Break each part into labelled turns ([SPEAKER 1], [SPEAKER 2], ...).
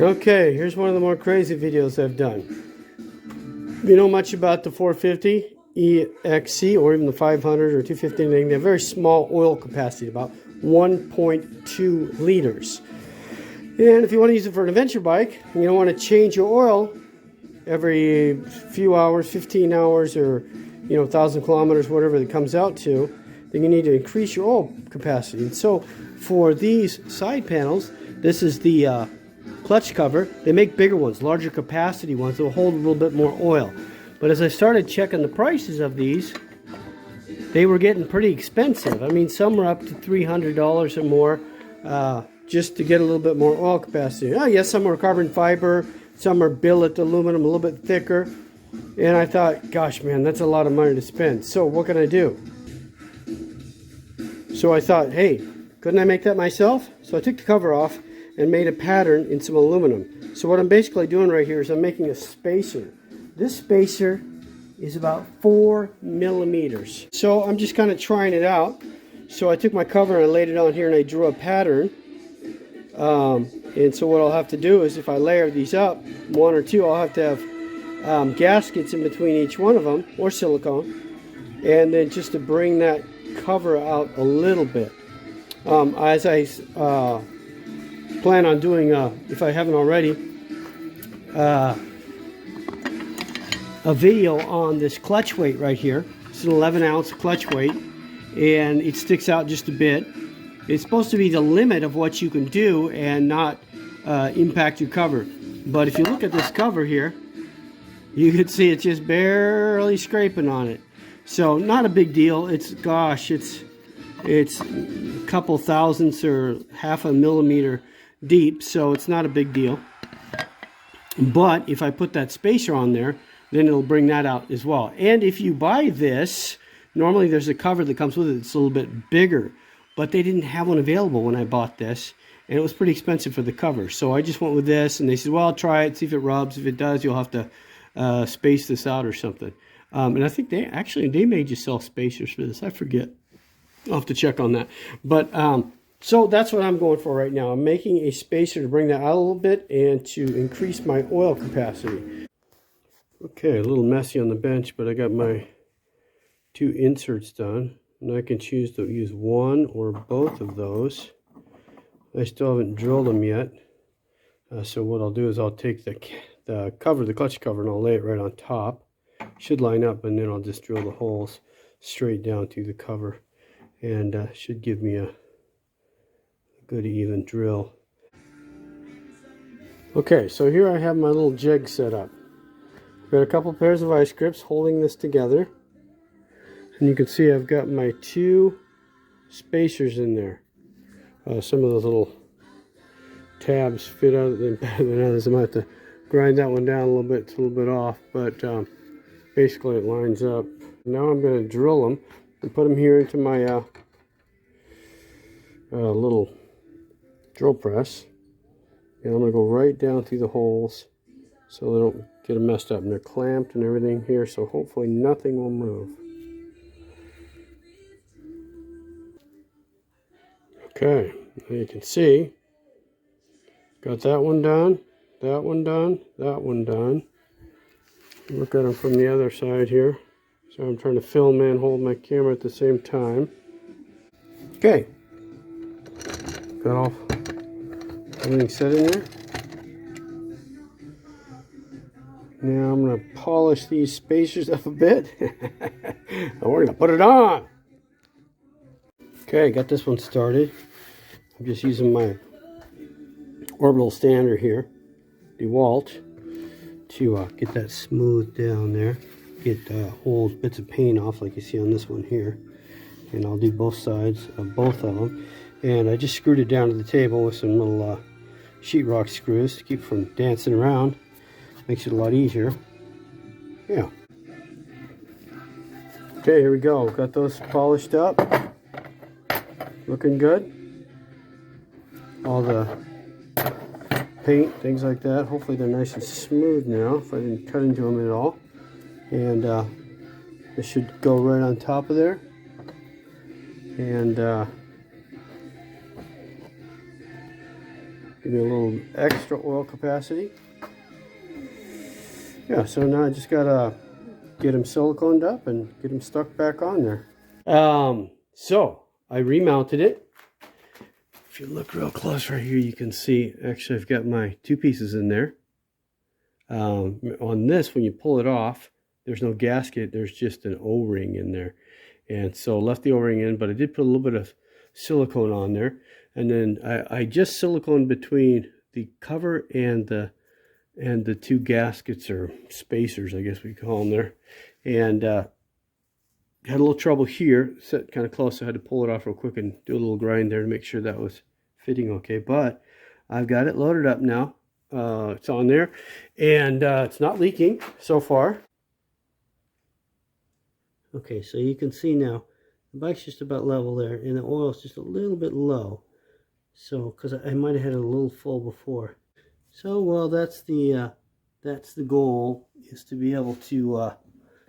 [SPEAKER 1] Okay, here's one of the more crazy videos I've done. If you know much about the 450 EXC or even the 500 or 250, they have very small oil capacity, about 1.2 liters. And if you want to use it for an adventure bike, and you don't want to change your oil every few hours, 15 hours, or 1,000 kilometers, whatever it comes out to, then you need to increase your oil capacity. And so for these side panels, this is the clutch cover. They make bigger ones, larger capacity ones that will hold a little bit more oil. But as I started checking the prices of these, they were getting pretty expensive. I mean, some were up to $300 or more just to get a little bit more oil capacity. Oh yes, some are carbon fiber, some are billet aluminum, a little bit thicker. And I thought, gosh man, that's a lot of money to spend. So what can I do? So I thought, hey, couldn't I make that myself? So I took the cover off and made a pattern in some aluminum. So what I'm basically doing right here is I'm making a spacer. This spacer is about 4 millimeters. So I'm just kind of trying it out. So I took my cover and I laid it on here and I drew a pattern. And so what I'll have to do is if I layer these up, one or two, I'll have to have gaskets in between each one of them, or silicone. And then just to bring that cover out a little bit. As I plan on doing, if I haven't already, a video on this clutch weight right here. It's an 11-ounce clutch weight, and it sticks out just a bit. It's supposed to be the limit of what you can do and not impact your cover. But if you look at this cover here, you can see it's just barely scraping on it. So not a big deal. It's, gosh, it's a couple thousandths or half a millimeter deep, so it's not a big deal. But if I put that spacer on there, then it'll bring that out as well. And if you buy this, normally there's a cover that comes with it that's a little bit bigger, but they didn't have one available when I bought this, and it was pretty expensive for the cover. So I just went with this, and they said, well, try it, see if it rubs. If it does, you'll have to space this out or something. And I think they may just sell spacers for this. I forget. I'll have to check on that. But so that's what I'm going for right now. I'm making a spacer to bring that out a little bit and to increase my oil capacity. Okay, a little messy on the bench, but I got my 2 inserts done. And I can choose to use one or both of those. I still haven't drilled them yet. So what I'll do is I'll take the cover, the clutch cover, and I'll lay it right on top. Should line up, and then I'll just drill the holes straight down through the cover. And should give me a good even drill. Okay, so here I have my little jig set up. I've got a couple pairs of vice grips holding this together. And you can see I've got my 2 spacers in there. Some of those little tabs fit out better than others. I might have to grind that one down a little bit. It's a little bit off, but basically it lines up. Now I'm going to drill them and put them here into my little drill press. And I'm going to go right down through the holes so they don't get them messed up. And they're clamped and everything here, so hopefully nothing will move. Okay, now you can see, got that one done, that one done, that one done. Look at them from the other side here. So I'm trying to film and hold my camera at the same time. Okay, got all everything set in there. Now I'm going to polish these spacers up a bit. And we're going to put it on. Okay, got this one started. I'm just using my orbital stander here, DeWalt, to get that smoothed down there. Get holes, bits of paint off like you see on this one here. And I'll do both sides of both of them. And I just screwed it down to the table with some little sheetrock screws to keep it from dancing around. Makes it a lot easier. Yeah. Okay, here we go. Got those polished up. Looking good. All the paint, things like that. Hopefully they're nice and smooth now, if I didn't cut into them at all. And this should go right on top of there. And Give me a little extra oil capacity. Yeah, so now I just gotta get them siliconed up and get them stuck back on there. So I remounted it. If you look real close right here, you can see, actually I've got my 2 pieces in there. On this, when you pull it off, there's no gasket, there's just an O-ring in there. And so left the O-ring in, but I did put a little bit of silicone on there. And then I just siliconed between the cover and the 2 gaskets, or spacers, I guess we call them there. And had a little trouble here, set kind of close, so I had to pull it off real quick and do a little grind there to make sure that was fitting okay. But I've got it loaded up now. It's on there, and it's not leaking so far. Okay, so you can see now the bike's just about level there, and the oil's just a little bit low. So, because I might have had it a little full before. So, well, that's the goal, is to be able to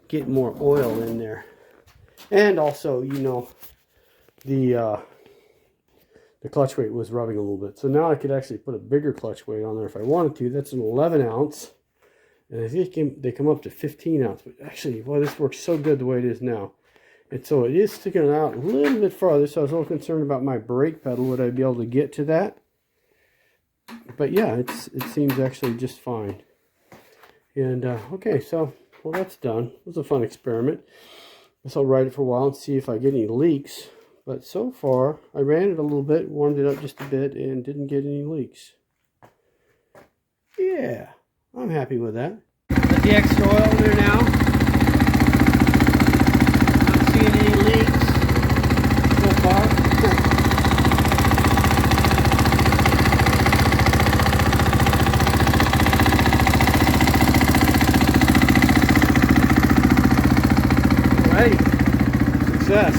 [SPEAKER 1] get more oil in there. And also, you know, the clutch weight was rubbing a little bit. So now I could actually put a bigger clutch weight on there if I wanted to. That's an 11 ounce. And I think they come up to 15 ounce. But actually, well, this works so good the way it is now. And so it is sticking out a little bit farther. So I was a little concerned about my brake pedal. Would I be able to get to that? But yeah, it seems actually just fine. And okay, so, well, that's done. It was a fun experiment. I guess I'll ride it for a while and see if I get any leaks. But so far, I ran it a little bit, warmed it up just a bit, and didn't get any leaks. Yeah, I'm happy with that. Put the extra oil in there now. Not seeing any leaks so far. Alrighty, success.